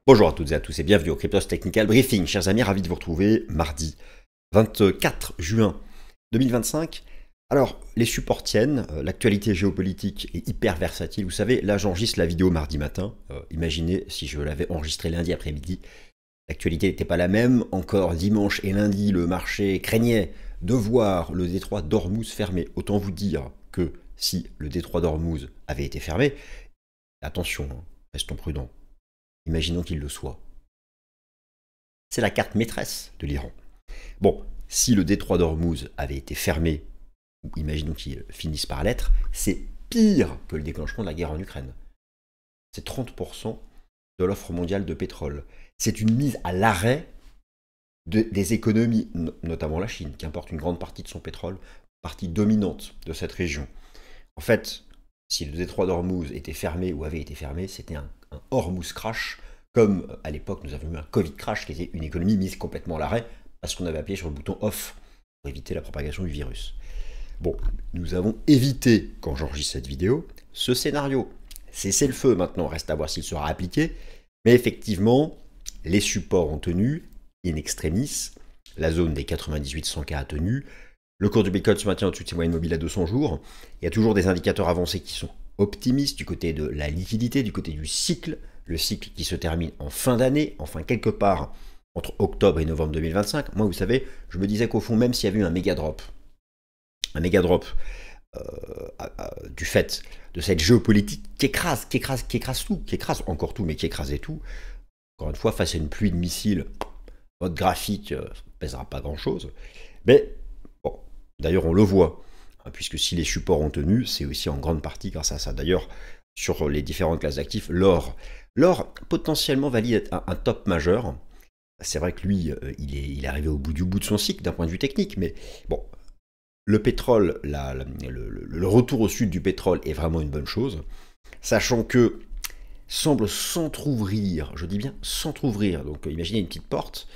Bonjour à toutes et à tous et bienvenue au Cryptos Technical Briefing. Chers amis, ravi de vous retrouver mardi 24 juin 2025. Alors, les supports tiennent, l'actualité géopolitique est hyper versatile. Vous savez, là j'enregistre la vidéo mardi matin. Imaginez si je l'avais enregistrée lundi après-midi. L'actualité n'était pas la même. Encore dimanche et lundi, le marché craignait de voir le détroit d'Ormuz fermé. Autant vous dire que si le détroit d'Ormuz avait été fermé, attention, restons prudents. Imaginons qu'il le soit. C'est la carte maîtresse de l'Iran. Bon, si le détroit d'Ormuz avait été fermé, ou imaginons qu'il finisse par l'être, c'est pire que le déclenchement de la guerre en Ukraine. C'est 30% de l'offre mondiale de pétrole. C'est une mise à l'arrêt des économies, notamment la Chine, qui importe une grande partie de son pétrole, partie dominante de cette région. En fait, si le détroit d'Ormuz était fermé ou avait été fermé, c'était un Hormuz crash, comme à l'époque nous avions eu un Covid crash qui était une économie mise complètement à l'arrêt parce qu'on avait appuyé sur le bouton off pour éviter la propagation du virus. Bon, nous avons évité, quand j'enregistre cette vidéo, ce scénario. Cessez le feu maintenant, reste à voir s'il sera appliqué, mais effectivement, les supports ont tenu, in extremis, la zone des 98-100K a tenu, le cours du Bitcoin se maintient au-dessus de ses moyennes mobiles à 200 jours, il y a toujours des indicateurs avancés qui sont optimiste du côté de la liquidité, du côté du cycle, le cycle qui se termine en fin d'année, enfin quelque part entre octobre et novembre 2025. Moi, vous savez, je me disais qu'au fond, même s'il y avait eu un méga drop du fait de cette géopolitique qui écrase tout, qui écrase encore tout, mais qui écrasait tout, encore une fois, face à une pluie de missiles, votre graphique ne pèsera pas grand-chose. Mais bon, d'ailleurs, on le voit. Puisque si les supports ont tenu, c'est aussi en grande partie grâce à ça. D'ailleurs, sur les différentes classes d'actifs, l'or potentiellement valide un top majeur. C'est vrai que lui, il est arrivé au bout de son cycle d'un point de vue technique, mais bon, le pétrole, le retour au sud du pétrole est vraiment une bonne chose, sachant que semble s'entrouvrir, je dis bien s'entrouvrir, donc imaginez une petite porte,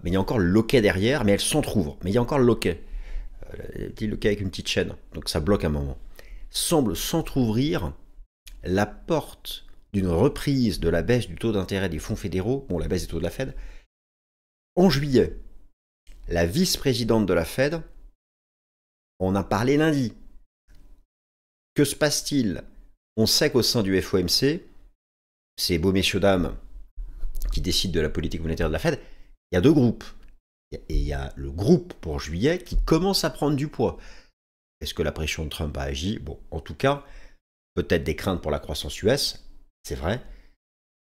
mais il y a encore le loquet derrière, mais elle s'entrouvre, mais il y a encore le loquet. Le petit loquet avec une petite chaîne, donc ça bloque un moment, semble s'entrouvrir la porte d'une reprise de la baisse du taux d'intérêt des fonds fédéraux, bon la baisse des taux de la Fed, en juillet. La vice-présidente de la Fed en a parlé lundi. Que se passe-t-il? On sait qu'au sein du FOMC, ces beaux messieurs dames qui décident de la politique monétaire de la Fed, il y a deux groupes. Et il y a le groupe pour juillet qui commence à prendre du poids. Est-ce que la pression de Trump a agi? Bon, en tout cas, peut-être des craintes pour la croissance US, c'est vrai.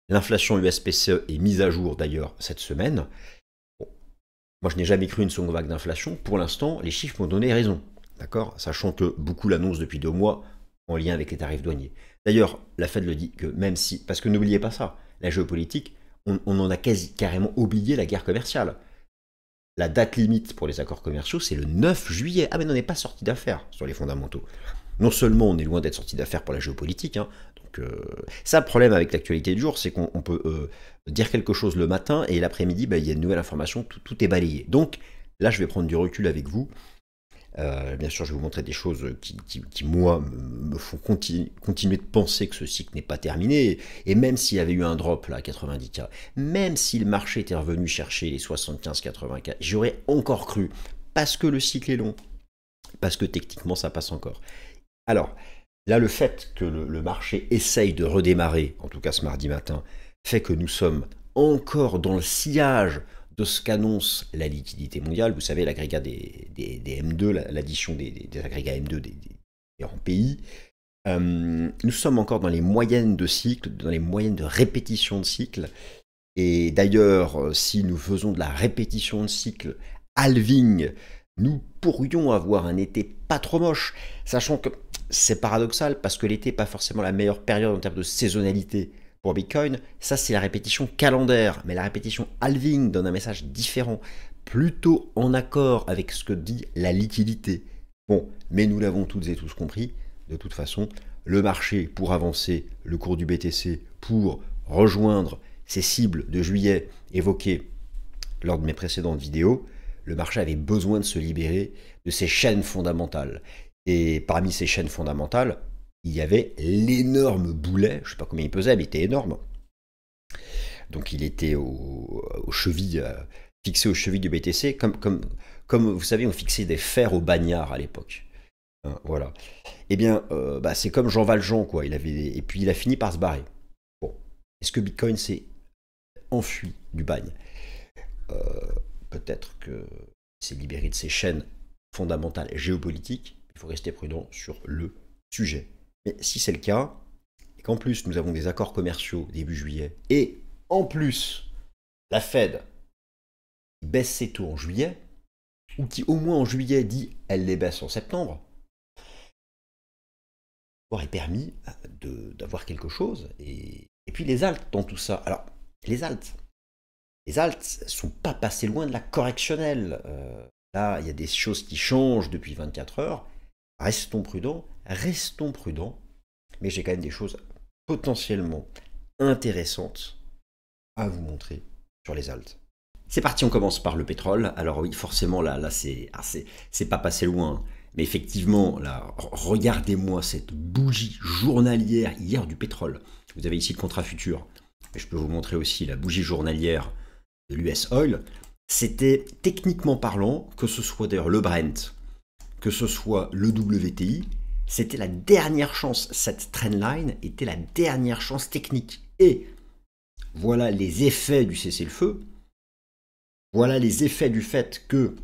L'inflation US-PCE est mise à jour d'ailleurs cette semaine. Bon, moi, je n'ai jamais cru une seconde vague d'inflation. Pour l'instant, les chiffres m'ont donné raison. D'accord? Sachant que beaucoup l'annoncent depuis 2 mois en lien avec les tarifs douaniers. D'ailleurs, la Fed le dit que même si... Parce que n'oubliez pas ça, la géopolitique, on en a carrément oublié la guerre commerciale. La date limite pour les accords commerciaux, c'est le 9 juillet. Ah mais on n'est pas sorti d'affaires sur les fondamentaux. Non seulement on est loin d'être sorti d'affaires pour la géopolitique, donc ça le problème avec l'actualité du jour, c'est qu'on peut dire quelque chose le matin et l'après-midi, il y a une nouvelle information, tout est balayé. Donc là, je vais prendre du recul avec vous. Bien sûr, je vais vous montrer des choses qui moi, me font continuer de penser que ce cycle n'est pas terminé. Et même s'il y avait eu un drop là, à 90K, même si le marché était revenu chercher les 75-80K, j'aurais encore cru. Parce que le cycle est long. Parce que techniquement, ça passe encore. Alors, là, le fait que le marché essaye de redémarrer, en tout cas ce mardi matin, fait que nous sommes encore dans le sillage de ce qu'annonce la liquidité mondiale. Vous savez, l'agrégat des M2, l'addition des agrégats M2 des différents pays. Nous sommes encore dans les moyennes de cycle, dans les moyennes de répétition de cycle. Et d'ailleurs, si nous faisons de la répétition de cycle halving, nous pourrions avoir un été pas trop moche, sachant que c'est paradoxal parce que l'été n'est pas forcément la meilleure période en termes de saisonnalité pour Bitcoin. Ça, c'est la répétition calendaire, mais la répétition halving donne un message différent, plutôt en accord avec ce que dit la liquidité. Bon, mais nous l'avons toutes et tous compris, de toute façon, le marché pour avancer, le cours du BTC pour rejoindre ces cibles de juillet évoquées lors de mes précédentes vidéos, le marché avait besoin de se libérer de ces chaînes fondamentales. Et parmi ces chaînes fondamentales, il y avait l'énorme boulet, je ne sais pas combien il pesait, mais il était énorme, Donc il était aux chevilles, fixé aux chevilles du BTC, comme vous savez, on fixait des fers au bagnard à l'époque. Hein, voilà. Eh bien, bah, c'est comme Jean Valjean, quoi. Et puis il a fini par se barrer. Bon. Est-ce que Bitcoin s'est enfui du bagne? Peut-être que s'est libéré de ses chaînes fondamentales géopolitiques. Il faut rester prudent sur le sujet. Mais si c'est le cas, et qu'en plus nous avons des accords commerciaux début juillet, et en plus la Fed baisse ses taux en juillet, ou qui au moins en juillet dit elle les baisse en septembre, aurait permis d'avoir quelque chose. Et puis les alts dans tout ça. Alors, les alts sont pas passés loin de la correctionnelle. Là, il y a des choses qui changent depuis 24 heures. Restons prudents, mais j'ai quand même des choses potentiellement intéressantes à vous montrer sur les alts. C'est parti, on commence par le pétrole. Alors oui, forcément, là c'est pas passé loin. Mais effectivement, là, regardez-moi cette bougie journalière hier du pétrole. Vous avez ici le contrat futur. Et je peux vous montrer aussi la bougie journalière de l'US Oil. C'était techniquement parlant, que ce soit d'ailleurs le Brent, que ce soit le WTI, c'était la dernière chance. Cette trendline était la dernière chance technique. Et voilà les effets du cessez-le-feu. Voilà les effets du fait que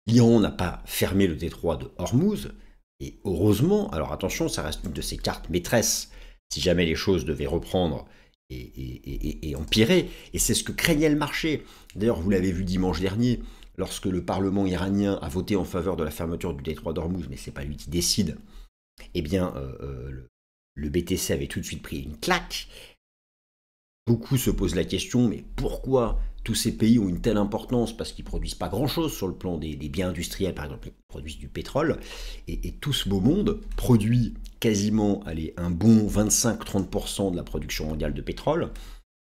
l'Iran n'a pas fermé le détroit de Hormuz, et heureusement, alors attention, ça reste une de ses cartes maîtresses, si jamais les choses devaient reprendre et empirer, et c'est ce que craignait le marché. D'ailleurs, vous l'avez vu dimanche dernier, lorsque le Parlement iranien a voté en faveur de la fermeture du détroit d'Hormuz, mais c'est pas lui qui décide, eh bien, le BTC avait tout de suite pris une claque. Beaucoup se posent la question, mais pourquoi tous ces pays ont une telle importance? Parce qu'ils ne produisent pas grand-chose sur le plan des biens industriels, par exemple, ils produisent du pétrole, et tout ce beau monde produit quasiment un bon 25-30% de la production mondiale de pétrole.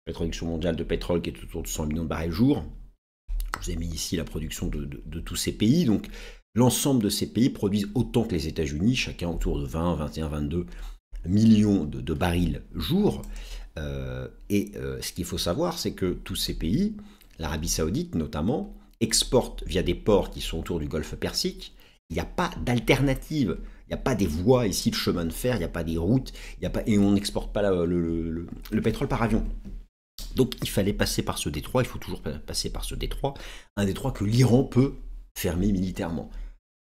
La production mondiale de pétrole qui est autour de 100 millions de barils jour. Je vous ai mis ici la production de tous ces pays, donc l'ensemble de ces pays produisent autant que les États-Unis, chacun autour de 20, 21, 22 millions de barils jour. Ce qu'il faut savoir, c'est que tous ces pays, l'Arabie Saoudite notamment, exportent via des ports qui sont autour du golfe Persique. Il n'y a pas d'alternative. Il n'y a pas des voies ici de chemin de fer, il n'y a pas des routes, et on n'exporte pas le pétrole par avion. Donc il fallait passer par ce détroit, il faut toujours passer par ce détroit, un détroit que l'Iran peut fermer militairement.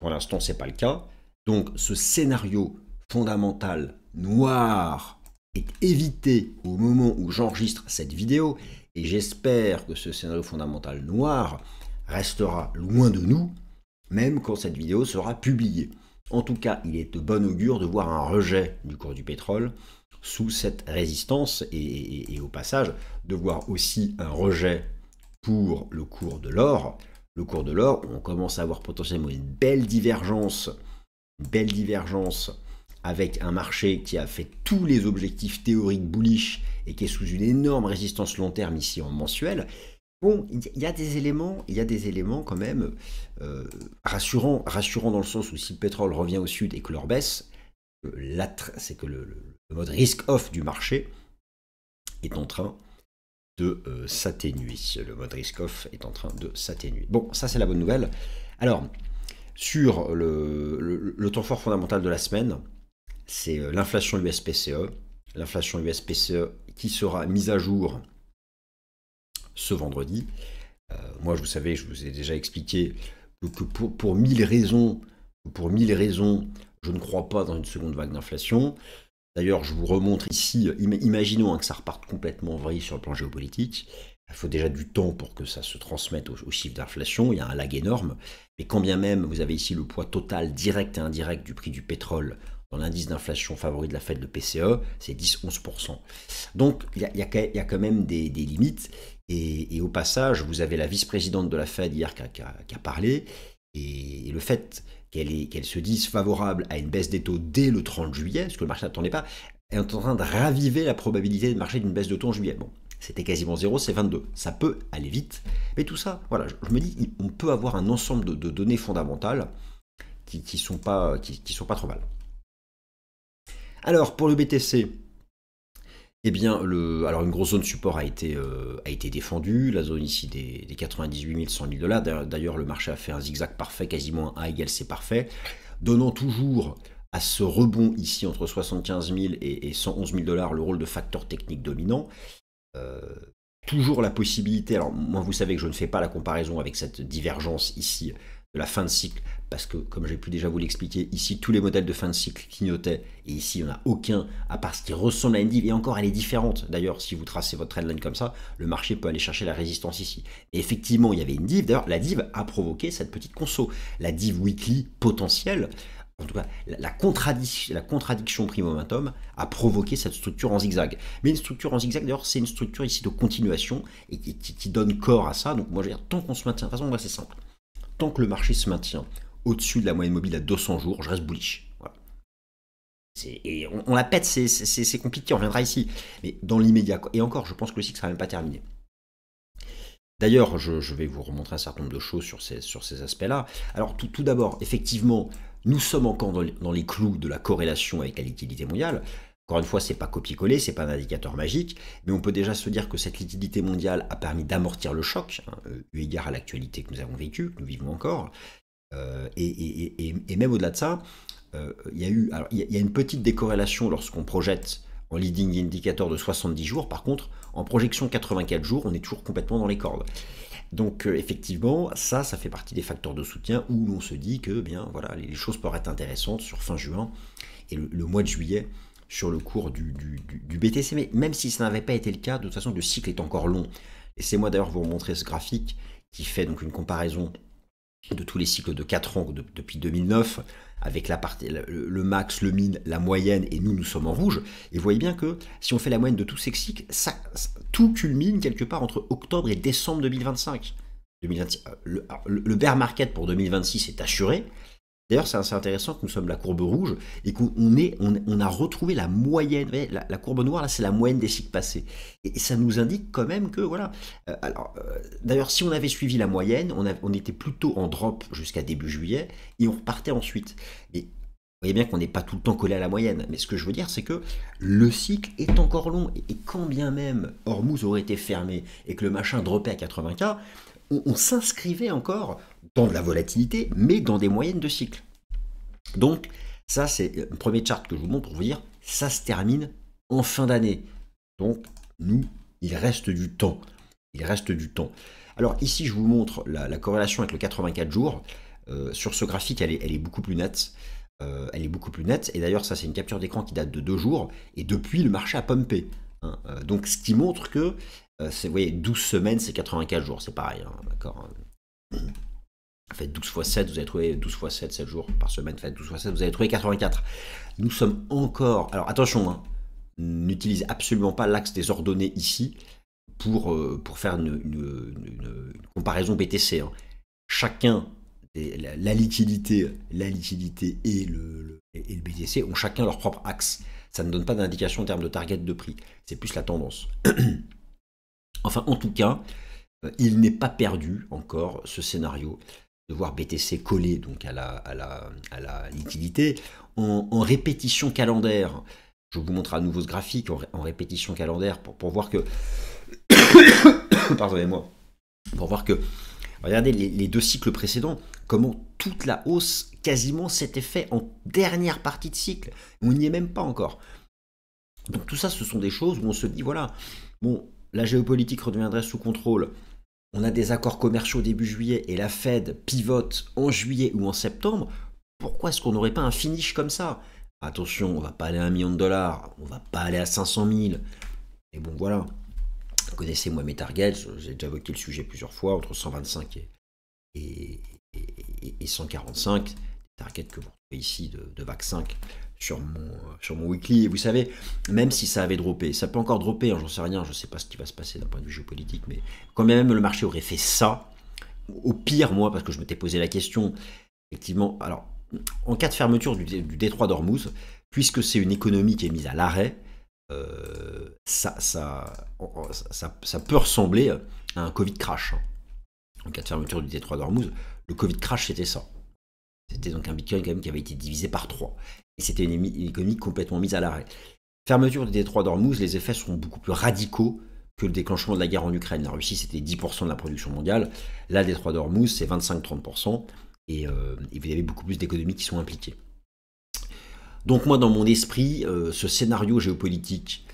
Pour l'instant, ce n'est pas le cas. Donc ce scénario fondamental noir est évité au moment où j'enregistre cette vidéo, et j'espère que ce scénario fondamental noir restera loin de nous, même quand cette vidéo sera publiée. En tout cas, il est de bon augure de voir un rejet du cours du pétrole sous cette résistance, et au passage, de voir aussi un rejet pour le cours de l'or. Le cours de l'or, on commence à avoir potentiellement une belle divergence avec un marché qui a fait tous les objectifs théoriques bullish et qui est sous une énorme résistance long terme ici en mensuel. Bon, il y a des éléments quand même rassurants dans le sens où si le pétrole revient au sud et que l'or baisse, c'est que le mode risk-off du marché est en train de s'atténuer. Le mode risk-off est en train de s'atténuer. Bon, ça c'est la bonne nouvelle. Alors, sur le temps fort fondamental de la semaine, c'est l'inflation US-PCE. L'inflation US-PCE qui sera mise à jour ce vendredi. Moi, vous savez, je vous ai déjà expliqué que pour 1000 raisons, je ne crois pas dans une seconde vague d'inflation. D'ailleurs, je vous remontre ici, imaginons que ça reparte complètement vrille sur le plan géopolitique. Il faut déjà du temps pour que ça se transmette aux chiffres d'inflation. Il y a un lag énorme. Mais quand bien même, vous avez ici le poids total direct et indirect du prix du pétrole dans l'indice d'inflation favori de la Fed, le PCE, c'est 10-11%. Donc, il y a quand même des limites. Et au passage, vous avez la vice-présidente de la Fed hier qui a parlé. Et le fait qu'elle se dise favorable à une baisse des taux dès le 30 juillet, ce que le marché n'attendait pas, est en train de raviver la probabilité de marché d'une baisse de taux en juillet. Bon, c'était quasiment 0, c'est 22. Ça peut aller vite. Mais tout ça, voilà, je me dis, on peut avoir un ensemble de données fondamentales qui sont pas trop mal. Alors, pour le BTC, Eh bien, alors une grosse zone support a été défendue, la zone ici des 98 000, 100 000 dollars. D'ailleurs, le marché a fait un zigzag parfait, quasiment un A égale C parfait, donnant toujours à ce rebond ici entre 75 000 et 111 000 dollars le rôle de facteur technique dominant. Euh, Toujours la possibilité, alors moi vous savez que je ne fais pas la comparaison avec cette divergence ici de la fin de cycle, parce que comme j'ai pu déjà vous l'expliquer, ici tous les modèles de fin de cycle clignotaient, et ici il n'y en a aucun, à part ce qui ressemble à une div, et encore elle est différente. D'ailleurs, si vous tracez votre trendline comme ça, le marché peut aller chercher la résistance ici. Et effectivement, il y avait une div, d'ailleurs la div a provoqué cette petite conso, la div weekly potentielle. En tout cas, la contradiction prix-momentum a provoqué cette structure en zigzag. Mais une structure en zigzag, d'ailleurs, c'est une structure ici de continuation et qui donne corps à ça. Donc moi, je veux dire, tant qu'on se maintient, de toute façon, moi, c'est simple. Tant que le marché se maintient au-dessus de la moyenne mobile à 200 jours, je reste bullish. Voilà. Et on la pète, c'est compliqué, on reviendra ici. Mais dans l'immédiat, et encore, je pense que le cycle ne sera même pas terminé. D'ailleurs, je vais vous remontrer un certain nombre de choses sur ces aspects-là. Alors, tout d'abord, effectivement, nous sommes encore dans les clous de la corrélation avec la liquidité mondiale. Encore une fois, ce n'est pas copier-coller, ce n'est pas un indicateur magique, mais on peut déjà se dire que cette liquidité mondiale a permis d'amortir le choc, hein, eu égard à l'actualité que nous avons vécue, que nous vivons encore. Et même au-delà de ça, il y a une petite décorrélation lorsqu'on projette en leading indicator de 70 jours. Par contre, en projection 84 jours, on est toujours complètement dans les cordes. Donc effectivement, ça fait partie des facteurs de soutien où l'on se dit que bien voilà, les choses peuvent être intéressantes sur fin juin et le mois de juillet sur le cours du BTC. Mais même si ça n'avait pas été le cas, de toute façon, le cycle est encore long. Laissez-moi d'ailleurs vous montrer ce graphique qui fait donc une comparaison de tous les cycles de 4 ans depuis 2009, avec le max, le min, la moyenne, et nous sommes en rouge. Et vous voyez bien que si on fait la moyenne de tous ces cycles, tout culmine quelque part entre octobre et décembre 2025. Le bear market pour 2026 est assuré. D'ailleurs, c'est assez intéressant que nous sommes la courbe rouge et qu'on a retrouvé la moyenne. Vous voyez, la courbe noire, là, c'est la moyenne des cycles passés. Et ça nous indique quand même que, voilà. D'ailleurs, si on avait suivi la moyenne, on était plutôt en drop jusqu'à début juillet et on repartait ensuite. Et vous voyez bien qu'on n'est pas tout le temps collé à la moyenne. Mais ce que je veux dire, c'est que le cycle est encore long. Et quand bien même Hormuz aurait été fermé et que le machin droppait à 80K, on s'inscrivait encore dans de la volatilité, mais dans des moyennes de cycle. Donc, ça, c'est le premier chart que je vous montre pour vous dire, ça se termine en fin d'année. Donc, il reste du temps. Il reste du temps. Alors, ici, je vous montre la corrélation avec le 84 jours. Sur ce graphique, elle est beaucoup plus nette. Elle est beaucoup plus nette. Et d'ailleurs, ça, c'est une capture d'écran qui date de 2 jours. Et depuis, le marché a pumpé. Hein. Donc, ce qui montre que, vous voyez, 12 semaines, c'est 84 jours. C'est pareil, hein, d'accord. Faites 12 x 7, vous allez trouver 12 x 7, 7 jours par semaine, faites 12 x 7, vous allez trouver 84. Nous sommes encore... Alors attention, hein, n'utilisez absolument pas l'axe des ordonnées ici pour faire une comparaison BTC. Hein. Chacun, la liquidité et le BTC ont chacun leur propre axe. Ça ne donne pas d'indication en termes de target de prix. C'est plus la tendance. Enfin, en tout cas, il n'est pas perdu encore ce scénario de voir BTC coller donc à la liquidité en répétition calendaire. Je vous montre à nouveau ce graphique en répétition calendaire pour voir que pardonnez-moi, pour voir que regardez les 2 cycles précédents, comment toute la hausse quasiment s'était fait en dernière partie de cycle. On n'y est même pas encore. Donc tout ça, ce sont des choses où on se dit voilà, bon, la géopolitique redeviendrait sous contrôle. On a des accords commerciaux début juillet et la Fed pivote en juillet ou en septembre. Pourquoi est-ce qu'on n'aurait pas un finish comme ça? Attention, on va pas aller à $1 million, on va pas aller à 500 000. Et bon, voilà. Vous connaissez moi mes targets, j'ai déjà évoqué le sujet plusieurs fois, entre 125 et 145. Des targets que vous retrouvez ici de VAC 5 sur mon weekly. Et vous savez, même si ça avait droppé, ça peut encore dropper, hein, j'en sais rien, je ne sais pas ce qui va se passer d'un point de vue géopolitique, mais quand même le marché aurait fait ça, au pire, moi, parce que je m'étais posé la question, effectivement, alors, en cas de fermeture du détroit d'Ormuz, puisque c'est une économie qui est mise à l'arrêt, ça peut ressembler à un Covid crash. Hein. En cas de fermeture du détroit d'Ormuz, le Covid crash, c'était ça. C'était donc un Bitcoin quand même qui avait été divisé par 3. Et c'était une économie complètement mise à l'arrêt. Fermeture du détroit d'Ormuz, les effets sont beaucoup plus radicaux que le déclenchement de la guerre en Ukraine. La Russie, c'était 10% de la production mondiale. Là, le détroit d'Ormuz, c'est 25-30%. Et vous avez beaucoup plus d'économies qui sont impliquées. Donc moi, dans mon esprit, ce scénario géopolitique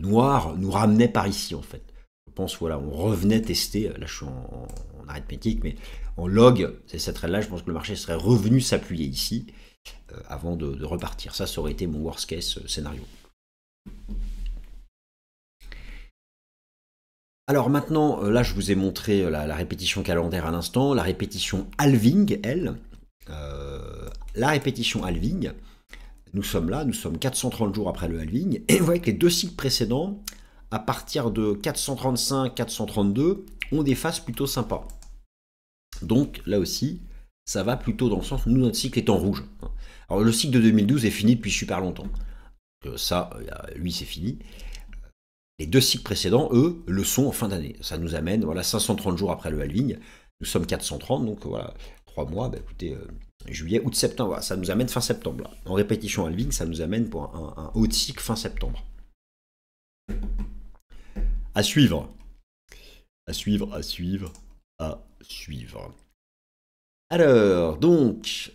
noir nous ramenait par ici, en fait. Je pense, voilà, on revenait tester, là je suis en arithmétique, mais en log, c'est cette règle-là, je pense que le marché serait revenu s'appuyer ici avant de repartir. Ça aurait été mon worst case scénario. Alors maintenant, là je vous ai montré la répétition calendaire à l'instant, la répétition halving, elle. La répétition halving, nous sommes là, nous sommes 430 jours après le halving, et vous voyez que les deux cycles précédents, à partir de 435, 432, ont des phases plutôt sympas. Donc là aussi, ça va plutôt dans le sens où nous, notre cycle est en rouge. Alors le cycle de 2012 est fini depuis super longtemps. Ça, lui, c'est fini. Les deux cycles précédents, eux, le sont en fin d'année. Ça nous amène, voilà, 530 jours après le halving. Nous sommes 430, donc voilà, 3 mois, bah, écoutez, juillet, août, septembre, voilà, ça nous amène fin septembre. Là. En répétition halving, ça nous amène pour un haut de cycle fin septembre. À suivre. À suivre, à suivre, à suivre. Alors, donc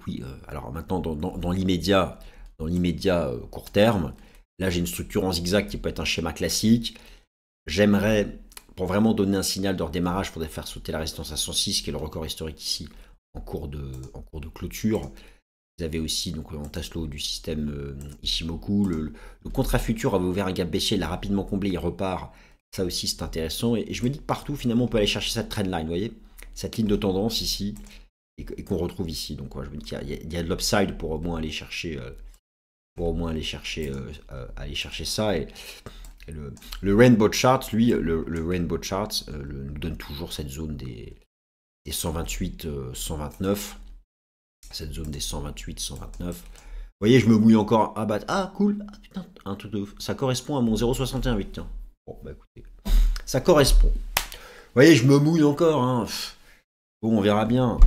oui, alors maintenant, dans l'immédiat court terme, là j'ai une structure en zigzag qui peut être un schéma classique. J'aimerais, pour vraiment donner un signal de redémarrage, il faudrait faire sauter la résistance à 106, qui est le record historique ici, en cours de clôture. Vous avez aussi donc en Taslo du système Ishimoku. Le contrat futur avait ouvert un gap baissier, il l'a rapidement comblé, il repart. Ça aussi c'est intéressant. Et je me dis que partout finalement on peut aller chercher cette trendline, vous voyez, cette ligne de tendance ici, et qu'on retrouve ici. Donc ouais, je me dis qu'il y a de l'upside pour au moins aller chercher, aller chercher ça. Et le Rainbow Chart, lui, le Rainbow Chart nous donne toujours cette zone des 128, 129. Cette zone des 128, 129. Vous voyez, je me mouille encore. Ah, cool. Ah, putain, un truc de ouf. Ça correspond à mon 0,618. Tiens. Bon, bah écoutez. Ça correspond. Vous voyez, je me mouille encore. Hein. Bon, on verra bien.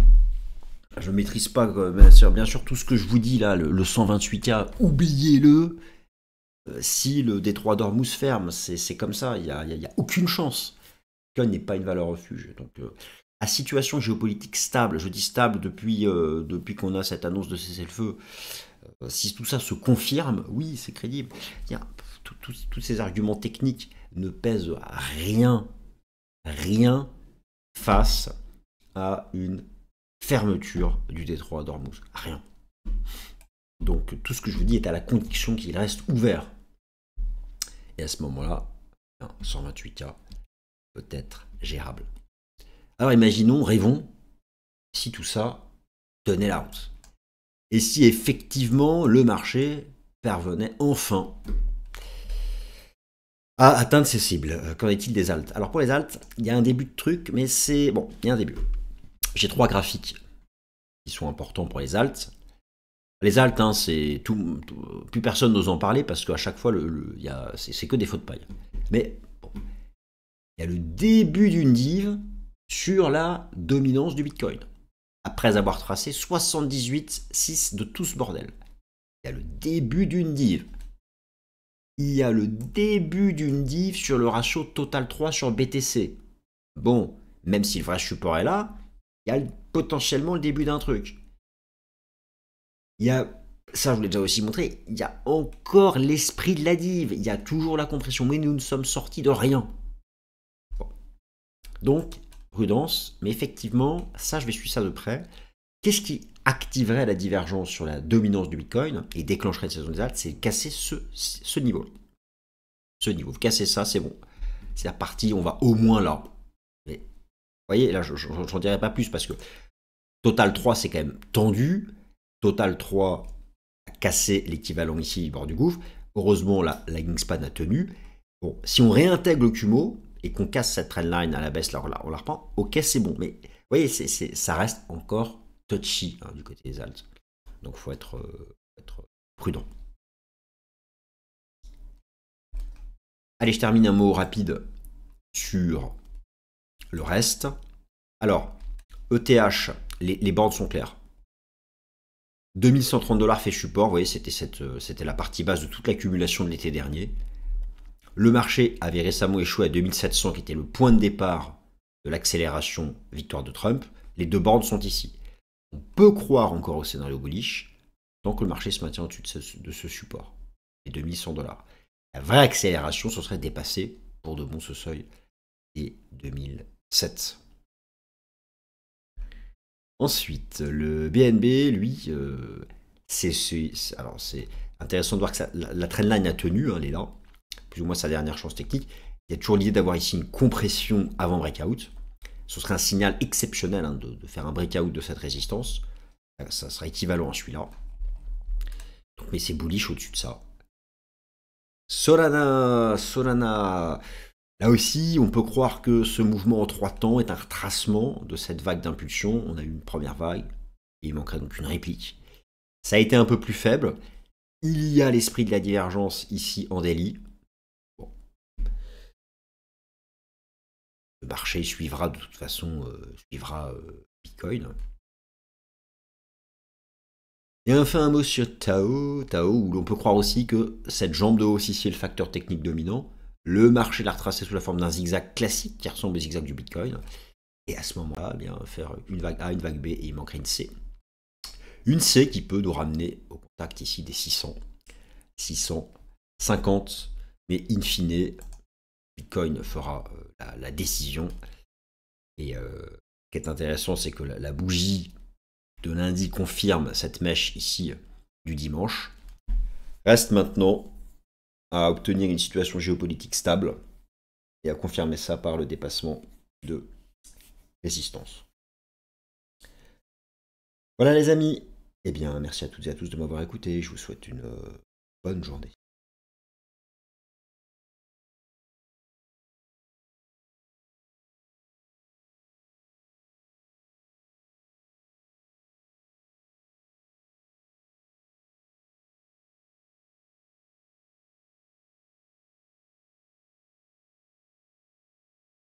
Je ne maîtrise pas, bien sûr, tout ce que je vous dis là. Le 128K, oubliez-le. Si le détroit d'Ormuz ferme, c'est comme ça. Il n'y a aucune chance. Bitcoin n'est pas une valeur refuge. Donc, à situation géopolitique stable, je dis stable depuis qu'on a cette annonce de cessez-le-feu, si tout ça se confirme, oui, c'est crédible. Tous ces arguments techniques ne pèsent rien face à une fermeture du détroit d'Ormuz. Rien. Donc tout ce que je vous dis est à la condition qu'il reste ouvert. Et à ce moment-là, 128K peut être gérable. Alors imaginons, rêvons, si tout ça tenait la route. Et si effectivement le marché parvenait enfin à atteindre ses cibles. Qu'en est-il des alts? Alors pour les alts, il y a un début de truc, mais c'est... Bon, il y a un début. J'ai 3 graphiques qui sont importants pour les alts. Les alts, hein, c'est tout, plus personne n'ose en parler parce qu'à chaque fois, c'est que des feux de paille. Mais bon, il y a le début d'une div sur la dominance du Bitcoin. Après avoir tracé 78,6 de tout ce bordel. Il y a le début d'une div. Il y a le début d'une div sur le ratio total 3 sur BTC. Bon, même si le vrai support est là, il y a potentiellement le début d'un truc. Il y a, ça je vous l'ai déjà aussi montré, il y a encore l'esprit de la div. Il y a toujours la compression, mais nous ne sommes sortis de rien. Bon. Donc, prudence, mais effectivement, ça je vais suivre ça de près. Qu'est-ce qui activerait la divergence sur la dominance du Bitcoin et déclencherait cette saison des alts? C'est casser ce niveau. Ce niveau. Vous cassez ça, c'est bon. C'est la partie, on va au moins là. Mais, vous voyez, là, je n'en dirai pas plus parce que Total 3, c'est quand même tendu. Total 3 a cassé l'équivalent ici du bord du gouffre. Heureusement, la Wingspan a tenu. Bon, si on réintègre le Kumo et qu'on casse cette trendline à la baisse, là, on la reprend. Ok, c'est bon. Mais vous voyez, ça reste encore touchy du côté des alts. Donc, il faut être prudent. Allez, je termine un mot rapide sur le reste. Alors, ETH, les bandes sont claires. $2130 fait support, vous voyez, c'était la partie basse de toute l'accumulation de l'été dernier. Le marché avait récemment échoué à 2700, qui était le point de départ de l'accélération victoire de Trump. Les deux bornes sont ici. On peut croire encore au scénario bullish tant que le marché se maintient au-dessus de ce support, les $2100. La vraie accélération, ce serait de dépasser pour de bon ce seuil des 2007. Ensuite, le BNB, lui, c'est intéressant de voir que la trendline a tenu, hein, elle est là, plus ou moins sa dernière chance technique. Il y a toujours l'idée d'avoir ici une compression avant breakout. Ce serait un signal exceptionnel, hein, de faire un breakout de cette résistance. Ça sera équivalent à celui-là. Mais c'est bullish au-dessus de ça. Solana, là aussi, on peut croire que ce mouvement en 3 temps est un retracement de cette vague d'impulsion. On a eu une première vague, et il manquerait donc une réplique. Ça a été un peu plus faible. Il y a l'esprit de la divergence ici en daily. Bon. Le marché suivra de toute façon, Bitcoin. Et enfin un mot sur Tao, où l'on peut croire aussi que cette jambe de hausse ici est le facteur technique dominant. Le marché l'a retracé sous la forme d'un zigzag classique qui ressemble au zigzag du Bitcoin. Et à ce moment-là, eh bien, faire une vague A, une vague B, et il manquerait une C. Une C qui peut nous ramener au contact ici des 600, 650, mais in fine, Bitcoin fera la décision. Et ce qui est intéressant, c'est que la bougie de lundi confirme cette mèche ici du dimanche. Reste maintenant à obtenir une situation géopolitique stable et à confirmer ça par le dépassement de résistance. Voilà les amis. Eh bien, merci à toutes et à tous de m'avoir écouté. Je vous souhaite une bonne journée.